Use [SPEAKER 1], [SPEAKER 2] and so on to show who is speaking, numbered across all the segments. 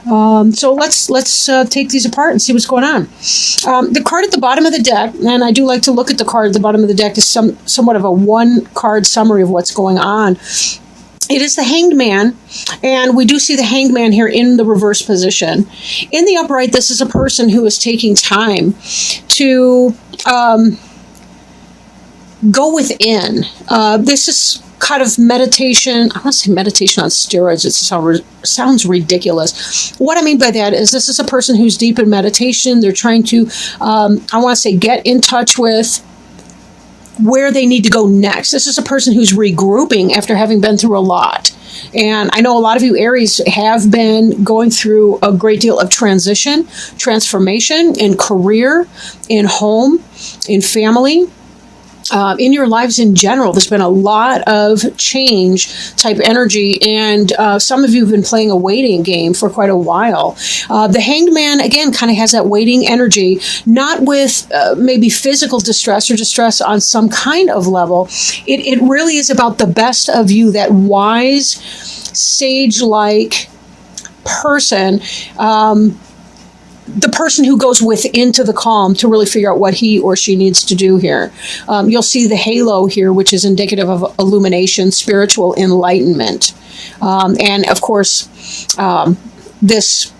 [SPEAKER 1] So let's take these apart and see what's going on. The card at the bottom of the deck, and I do like to look at the card at the bottom of the deck, is somewhat of a one-card summary of what's going on. It is the Hanged Man, and we do see the Hanged Man here in the reverse position. In the upright, this is a person who is taking time to go within. This is kind of meditation. I want to say meditation on steroids. It sounds ridiculous. What I mean by that is this is a person who's deep in meditation. They're trying to, I want to say, get in touch with where they need to go next. This is a person who's regrouping after having been through a lot. And I know a lot of you Aries have been going through a great deal of transition, transformation in career, in home, in family. In your lives in general, there's been a lot of change type energy, and some of you have been playing a waiting game for quite a while. The Hanged Man, again, kind of has that waiting energy, not with maybe physical distress or distress on some kind of level. It really is about the best of you, that wise, sage-like person, the person who goes within to the calm to really figure out what he or she needs to do here. You'll see the halo here, which is indicative of illumination, spiritual enlightenment. And of course, this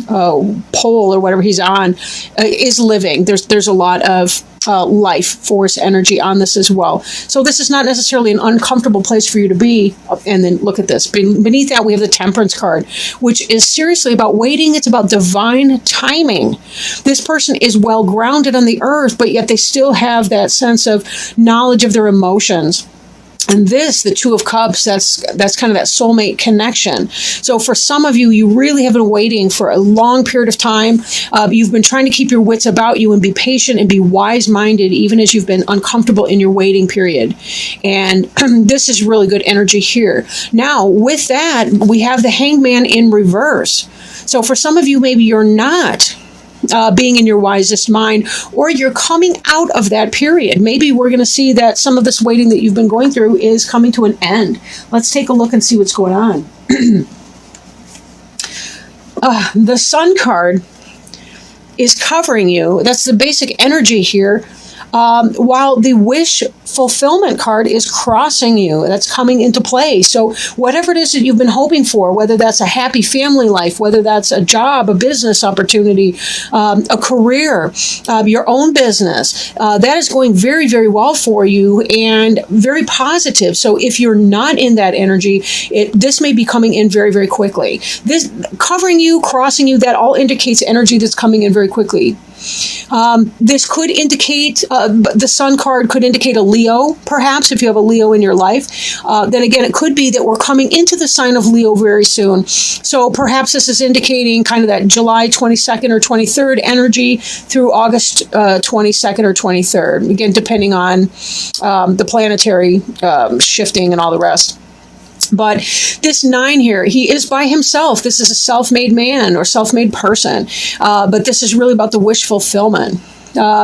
[SPEAKER 1] pole or whatever he's on is living. There's a lot of life force energy on this as well. So this is not necessarily an uncomfortable place for you to be. And then look at this. Beneath that, we have the Temperance card, which is seriously about waiting. It's about divine timing. This person is well grounded on the earth, but yet they still have that sense of knowledge of their emotions. And this, the Two of Cups, that's kind of that soulmate connection. So for some of you, you really have been waiting for a long period of time. You've been trying to keep your wits about you and be patient and be wise-minded, even as you've been uncomfortable in your waiting period. And this is really good energy here. Now, with that, we have the Hanged Man in reverse. So for some of you, maybe you're not being in your wisest mind, or you're coming out of that period. Maybe we're going to see that some of this waiting that you've been going through is coming to an end. Let's take a look and see what's going on. The Sun card is covering you. That's the basic energy here. While the Wish Fulfillment card is crossing you. That's coming into play. So whatever it is that you've been hoping for, whether that's a happy family life, whether that's a job, a business opportunity, a career, your own business, that is going very, very well for you and very positive. So if you're not in that energy, this may be coming in very, very quickly. This covering you, crossing you, that all indicates energy that's coming in very quickly. This could indicate, the Sun card could indicate a Leo, perhaps, if you have a Leo in your life. Then again, it could be that we're coming into the sign of Leo very soon. So perhaps this is indicating kind of that July 22nd or 23rd energy through August 22nd or 23rd. Again, depending on the planetary shifting and all the rest. But this 9 here, he is by himself. This is a self-made man or self-made person. But this is really about the wish fulfillment.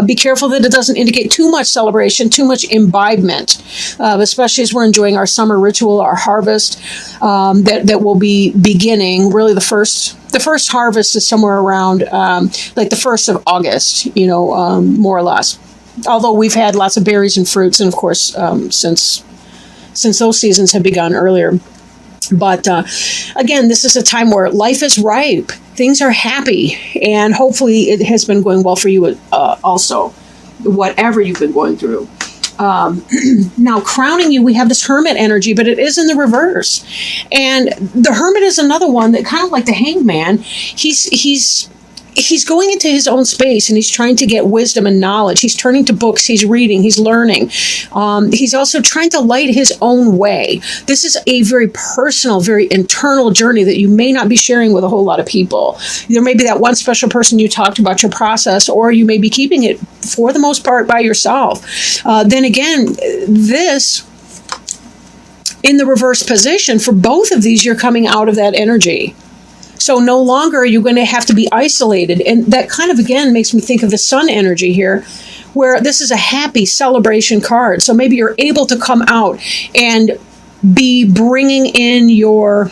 [SPEAKER 1] Be careful that it doesn't indicate too much celebration, too much imbibement, especially as we're enjoying our summer ritual, our harvest that will be beginning. Really, the first harvest is somewhere around like the 1st of August, more or less. Although we've had lots of berries and fruits, and of course, since those seasons have begun earlier. But again, this is a time where life is ripe. Things are happy. And hopefully it has been going well for you also, whatever you've been going through. Now, crowning you, we have this Hermit energy, but it is in the reverse. And the Hermit is another one that kind of like the Hanged Man. He's going into his own space and he's trying to get wisdom and knowledge. He's turning to books, he's reading, he's learning. He's also trying to light his own way. This is a very personal, very internal journey that you may not be sharing with a whole lot of people. There may be that one special person you talked about your process, or you may be keeping it for the most part by yourself. Then again, this in the reverse position, for both of these, you're coming out of that energy. So no longer are you going to have to be isolated. And that kind of, again, makes me think of the Sun energy here, where this is a happy celebration card. So maybe you're able to come out and be bringing in your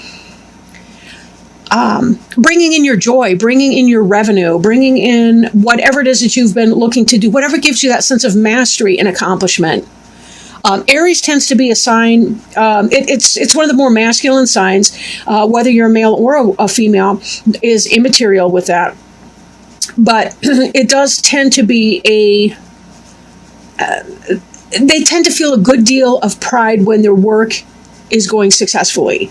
[SPEAKER 1] bringing in your joy, bringing in your revenue, bringing in whatever it is that you've been looking to do, whatever gives you that sense of mastery and accomplishment. Aries tends to be a sign, it's one of the more masculine signs, whether you're a male or a female, is immaterial with that. But it does tend to be they tend to feel a good deal of pride when their work is going successfully.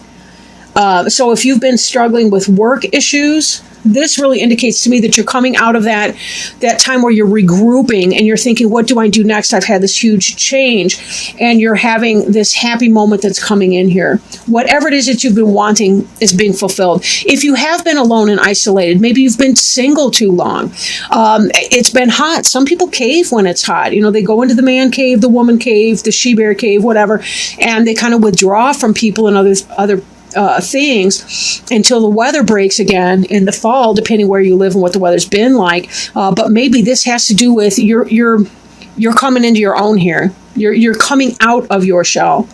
[SPEAKER 1] So if you've been struggling with work issues, this really indicates to me that you're coming out of that time where you're regrouping and you're thinking, what do I do next? I've had this huge change, and you're having this happy moment that's coming in here. Whatever it is that you've been wanting is being fulfilled. If you have been alone and isolated, maybe you've been single too long. It's been hot. Some people cave when it's hot. They go into the man cave, the woman cave, the she-bear cave, whatever, and they kind of withdraw from people and other things until the weather breaks again in the fall, depending where you live and what the weather's been like. But maybe this has to do with you're coming into your own here. You're coming out of your shell.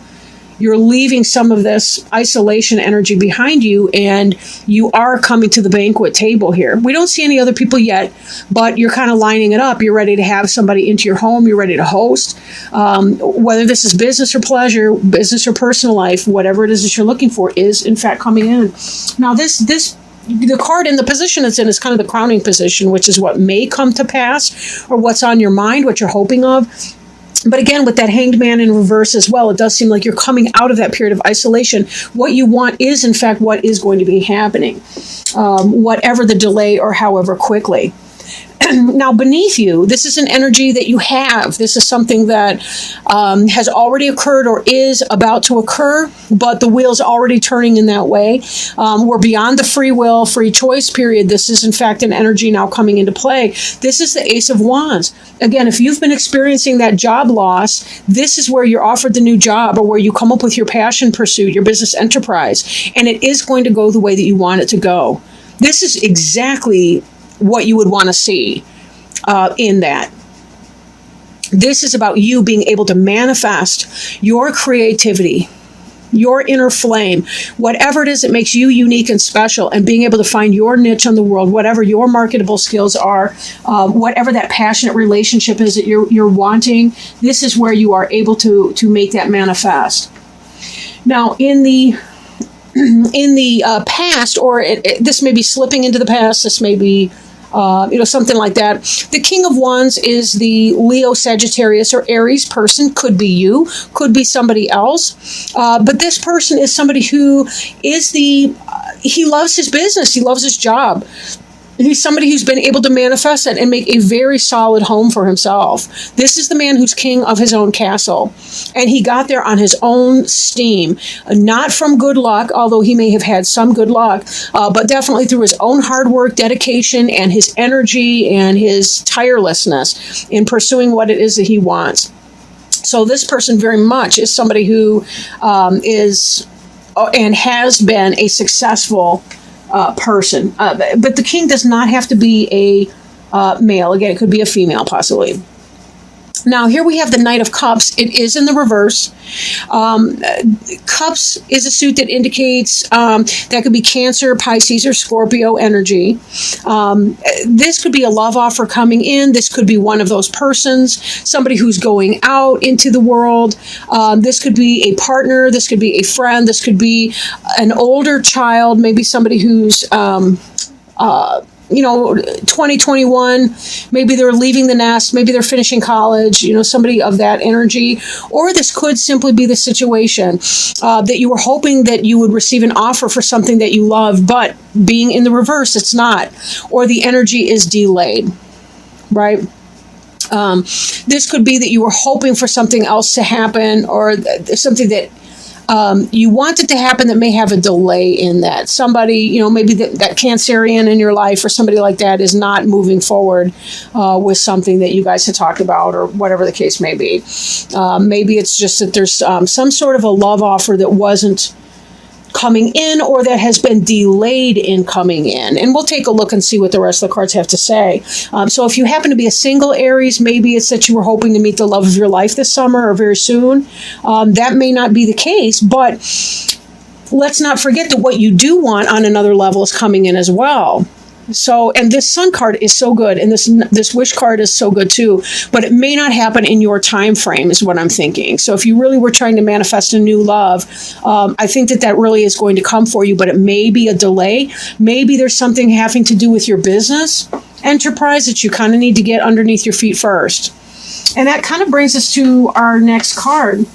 [SPEAKER 1] You're leaving some of this isolation energy behind you, and you are coming to the banquet table here. We don't see any other people yet, but you're kind of lining it up. You're ready to have somebody into your home. You're ready to host. Whether this is business or pleasure, business or personal life, whatever it is that you're looking for is, in fact, coming in. Now, the card in the position it's in is kind of the crowning position, which is what may come to pass or what's on your mind, what you're hoping of. But again, with that Hanged Man in reverse as well, it does seem like you're coming out of that period of isolation. What you want is, in fact, what is going to be happening, whatever the delay or however quickly. Now, beneath you, this is an energy that you have. This is something that has already occurred or is about to occur, but the wheel's already turning in that way. We're beyond the free will, free choice period. This is, in fact, an energy now coming into play. This is the Ace of Wands. Again, if you've been experiencing that job loss, this is where you're offered the new job or where you come up with your passion pursuit, your business enterprise, and it is going to go the way that you want it to go. This is exactly what you would want to see in that. This is about you being able to manifest your creativity, your inner flame, whatever it is that makes you unique and special, and being able to find your niche in the world, whatever your marketable skills are, whatever that passionate relationship is that you're wanting. This is where you are able to make that manifest. Now, in the past, or this may be slipping into the past, this may be something like that. The King of Wands is the Leo, Sagittarius, or Aries person. Could be you, could be somebody else. But this person is somebody who is he loves his business. He loves his job. He's somebody who's been able to manifest it and make a very solid home for himself. This is the man who's king of his own castle. And he got there on his own steam, not from good luck, although he may have had some good luck, but definitely through his own hard work, dedication, and his energy and his tirelessness in pursuing what it is that he wants. So this person very much is somebody who is and has been a successful person. But the king does not have to be a male. Again, it could be a female, possibly. Now, here we have the Knight of Cups. It is in the reverse. Cups is a suit that indicates that could be Cancer, Pisces, or Scorpio energy. This could be a love offer coming in. This could be one of those persons, somebody who's going out into the world. This could be a partner. This could be a friend. This could be an older child, maybe somebody who's 2021, maybe they're leaving the nest, maybe they're finishing college, somebody of that energy. Or this could simply be the situation that you were hoping that you would receive an offer for something that you love, but being in the reverse, it's not. Or the energy is delayed, right? This could be that you were hoping for something else to happen, or something that you want it to happen that may have a delay in that. Somebody, maybe that Cancerian in your life or somebody like that is not moving forward with something that you guys had talked about, or whatever the case may be. Maybe it's just that there's some sort of a love offer that wasn't coming in, or that has been delayed in coming in. And we'll take a look and see what the rest of the cards have to say. So if you happen to be a single Aries, maybe it's that you were hoping to meet the love of your life this summer or very soon. That may not be the case, but let's not forget that what you do want on another level is coming in as well. So, and this Sun card is so good, and this Wish card is so good too, but it may not happen in your time frame is what I'm thinking. So if you really were trying to manifest a new love, I think that really is going to come for you, but it may be a delay. Maybe there's something having to do with your business enterprise that you kind of need to get underneath your feet first. And that kind of brings us to our next card,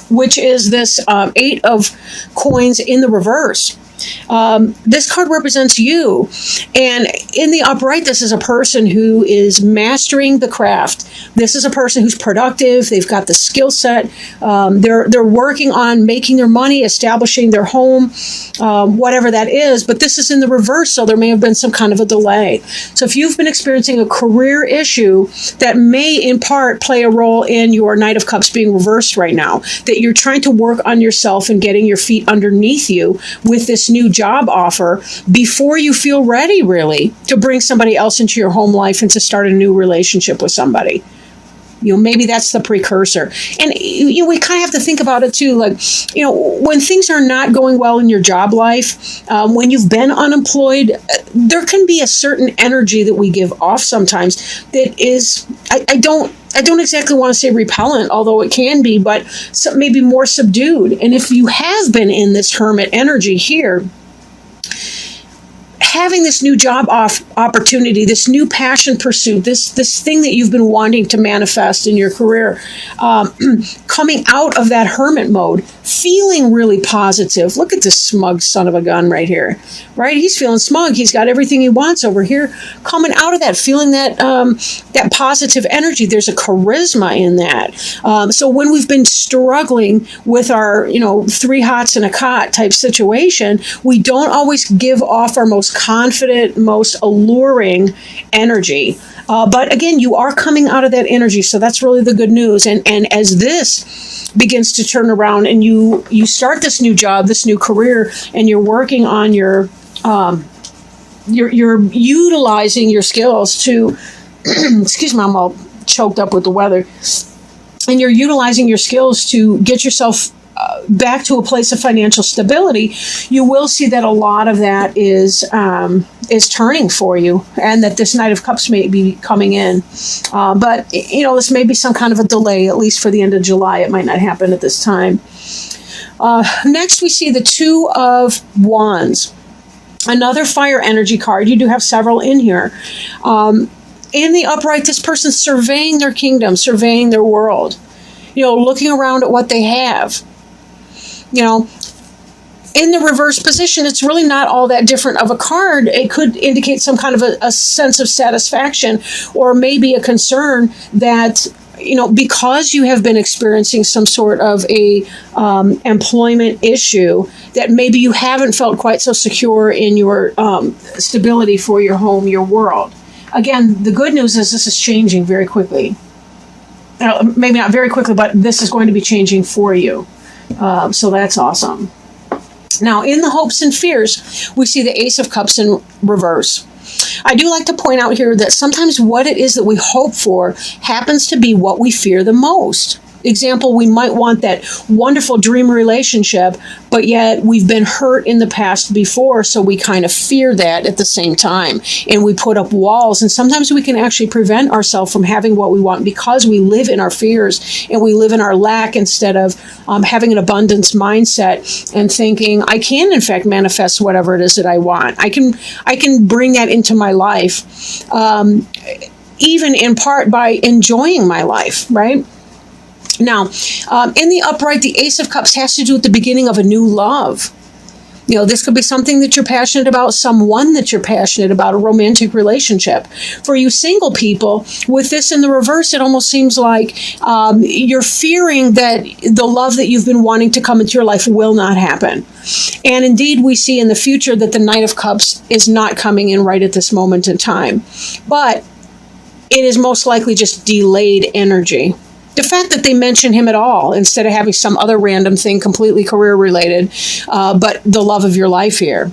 [SPEAKER 1] which is this 8 of coins in the reverse. This card represents you, and in the upright, this is a person who is mastering the craft. This is a person who's productive. They've got the skill set. They're working on making their money, establishing their home, whatever that is. But this is in the reverse, so there may have been some kind of a delay. So if you've been experiencing a career issue that may in part play a role in your Knight of Cups being reversed right now, that you're trying to work on yourself and getting your feet underneath you with this new job offer before you feel ready really to bring somebody else into your home life and to start a new relationship with somebody. Maybe that's the precursor. And we kind of have to think about it too. Like, when things are not going well in your job life, when you've been unemployed, there can be a certain energy that we give off sometimes that is, I don't exactly want to say repellent, although it can be, but maybe more subdued. And if you have been in this hermit energy here, having this new job opportunity, this new passion pursuit, this thing that you've been wanting to manifest in your career, coming out of that hermit mode, feeling really positive. Look at this smug son of a gun right here, right? He's feeling smug. He's got everything he wants over here. Coming out of that, feeling that that positive energy. There's a charisma in that. So when we've been struggling with our, 3 hots and a cot type situation, we don't always give off our most confident, most alluring energy. But again, you are coming out of that energy, so that's really the good news. And as this begins to turn around, and you start this new job, this new career, and you're working on you're utilizing your skills to, excuse me, I'm all choked up with the weather, and you're utilizing your skills to get yourself back to a place of financial stability, you will see that a lot of that is turning for you, and that this Knight of Cups may be coming in. But this may be some kind of a delay, at least for the end of July. It might not happen at this time. Next, we see the 2 of Wands, another fire energy card. You do have several in here. In the upright, this person's surveying their kingdom, surveying their world, looking around at what they have. In the reverse position, it's really not all that different of a card. It could indicate some kind of a sense of satisfaction, or maybe a concern that, because you have been experiencing some sort of a employment issue, that maybe you haven't felt quite so secure in your stability for your home, your world. Again, the good news is this is changing very quickly. Maybe not very quickly, but this is going to be changing for you. So that's awesome. Now, in the hopes and fears, we see the Ace of Cups in reverse. I do like to point out here that sometimes what it is that we hope for happens to be what we fear the most. Example, we might want that wonderful dream relationship, but yet we've been hurt in the past before, so we kind of fear that at the same time. And we put up walls, and sometimes we can actually prevent ourselves from having what we want because we live in our fears and we live in our lack, instead of having an abundance mindset and thinking, I can in fact manifest whatever it is that I want. I can bring that into my life, even in part by enjoying my life, right? Now, in the upright, the Ace of Cups has to do with the beginning of a new love. This could be something that you're passionate about, someone that you're passionate about, a romantic relationship. For you single people, with this in the reverse, it almost seems like you're fearing that the love that you've been wanting to come into your life will not happen. And indeed, we see in the future that the Knight of Cups is not coming in right at this moment in time. But it is most likely just delayed energy. The fact that they mention him at all, instead of having some other random thing completely career related, but the love of your life here.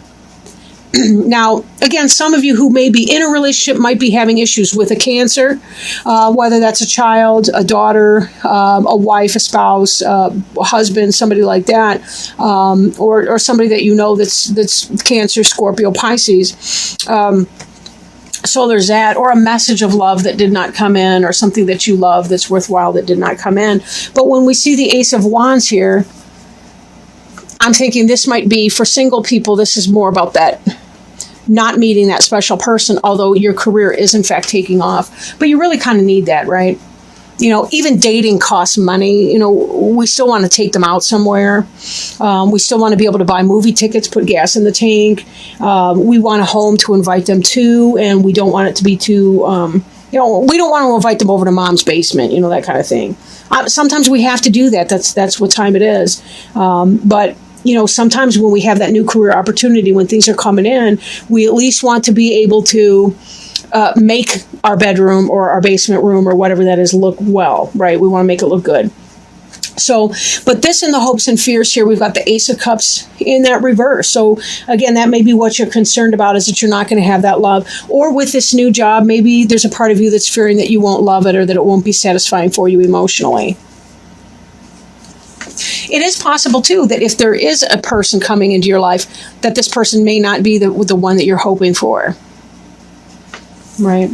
[SPEAKER 1] Now, again, some of you who may be in a relationship might be having issues with a Cancer, whether that's a child, a daughter, a wife, a spouse, a husband, somebody like that, or somebody that you know that's Cancer, Scorpio, Pisces. So there's that, or a message of love that did not come in, or something that you love that's worthwhile that did not come in. But when we see the Ace of Wands here, I'm thinking this might be for single people. This is more about that not meeting that special person, although your career is in fact taking off. But you really kind of need that, right? You know, even dating costs money. You know, we still want to take them out somewhere. We still want to be able to buy movie tickets, put gas in the tank. We want a home to invite them to, and we don't want it to be too, we don't want to invite them over to mom's basement, that kind of thing. Sometimes we have to do that. That's what time it is. But sometimes when we have that new career opportunity, when things are coming in, we at least want to be able to make our bedroom or our basement room or whatever that is look well, right? We want to make it look good. So, but this in the hopes and fears here, we've got the Ace of Cups in that reverse. So again, that may be what you're concerned about, is that you're not going to have that love. Or with this new job, maybe there's a part of you that's fearing that you won't love it, or that it won't be satisfying for you emotionally. It is possible, too, that if there is a person coming into your life, that this person may not be the one that you're hoping for. Right.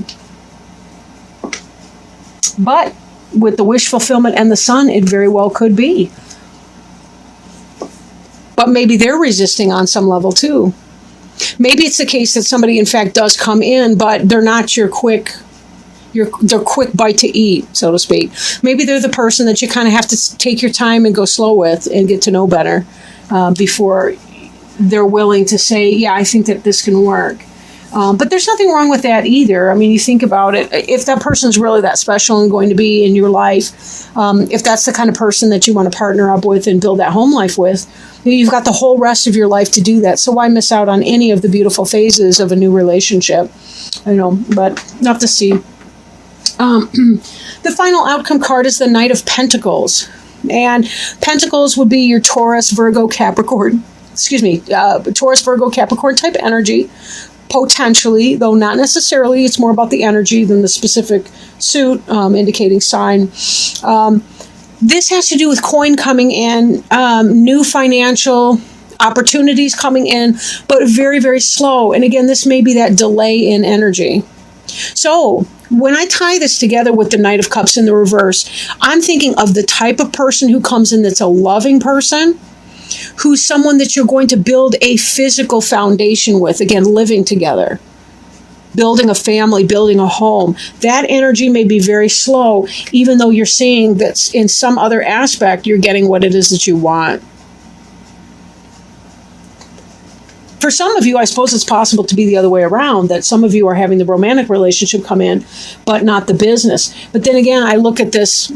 [SPEAKER 1] But with the wish fulfillment and the Sun, it very well could be. But maybe they're resisting on some level, too. Maybe it's the case that somebody, in fact, does come in, but they're not your quick bite to eat, so to speak. Maybe they're the person that you kind of have to take your time and go slow with and get to know better before they're willing to say, yeah, I think that this can work. But there's nothing wrong with that either. I mean, you think about it. If that person's really that special and going to be in your life, if that's the kind of person that you want to partner up with and build that home life with, you've got the whole rest of your life to do that. So why miss out on any of the beautiful phases of a new relationship? But we'll have to see. The final outcome card is the Knight of Pentacles. And Pentacles would be your Taurus, Virgo, Capricorn. Taurus, Virgo, Capricorn type energy. Potentially, though not necessarily. It's more about the energy than the specific suit indicating sign. This has to do with coin coming in, new financial opportunities coming in, but very, very slow. And again, this may be that delay in energy. So when I tie this together with the Knight of Cups in the reverse, I'm thinking of the type of person who comes in that's a loving person, who's someone that you're going to build a physical foundation with, again, living together, building a family, building a home. That energy may be very slow, even though you're seeing that in some other aspect, you're getting what it is that you want. For some of you, I suppose it's possible to be the other way around, that some of you are having the romantic relationship come in, but not the business. But then again, I look at this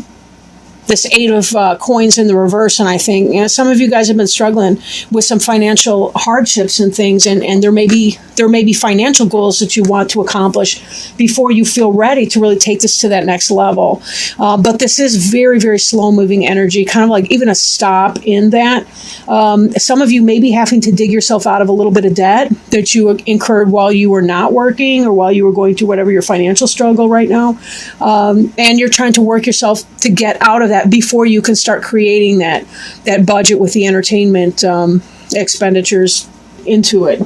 [SPEAKER 1] Eight of Coins in the reverse, and I think some of you guys have been struggling with some financial hardships and things, and there may be financial goals that you want to accomplish before you feel ready to really take this to that next level. But this is very, very slow moving energy, kind of like even a stop in that. Some of you may be having to dig yourself out of a little bit of debt that you incurred while you were not working, or while you were going through whatever your financial struggle right now, and you're trying to work yourself to get out of that before you can start creating that budget with the entertainment expenditures into it.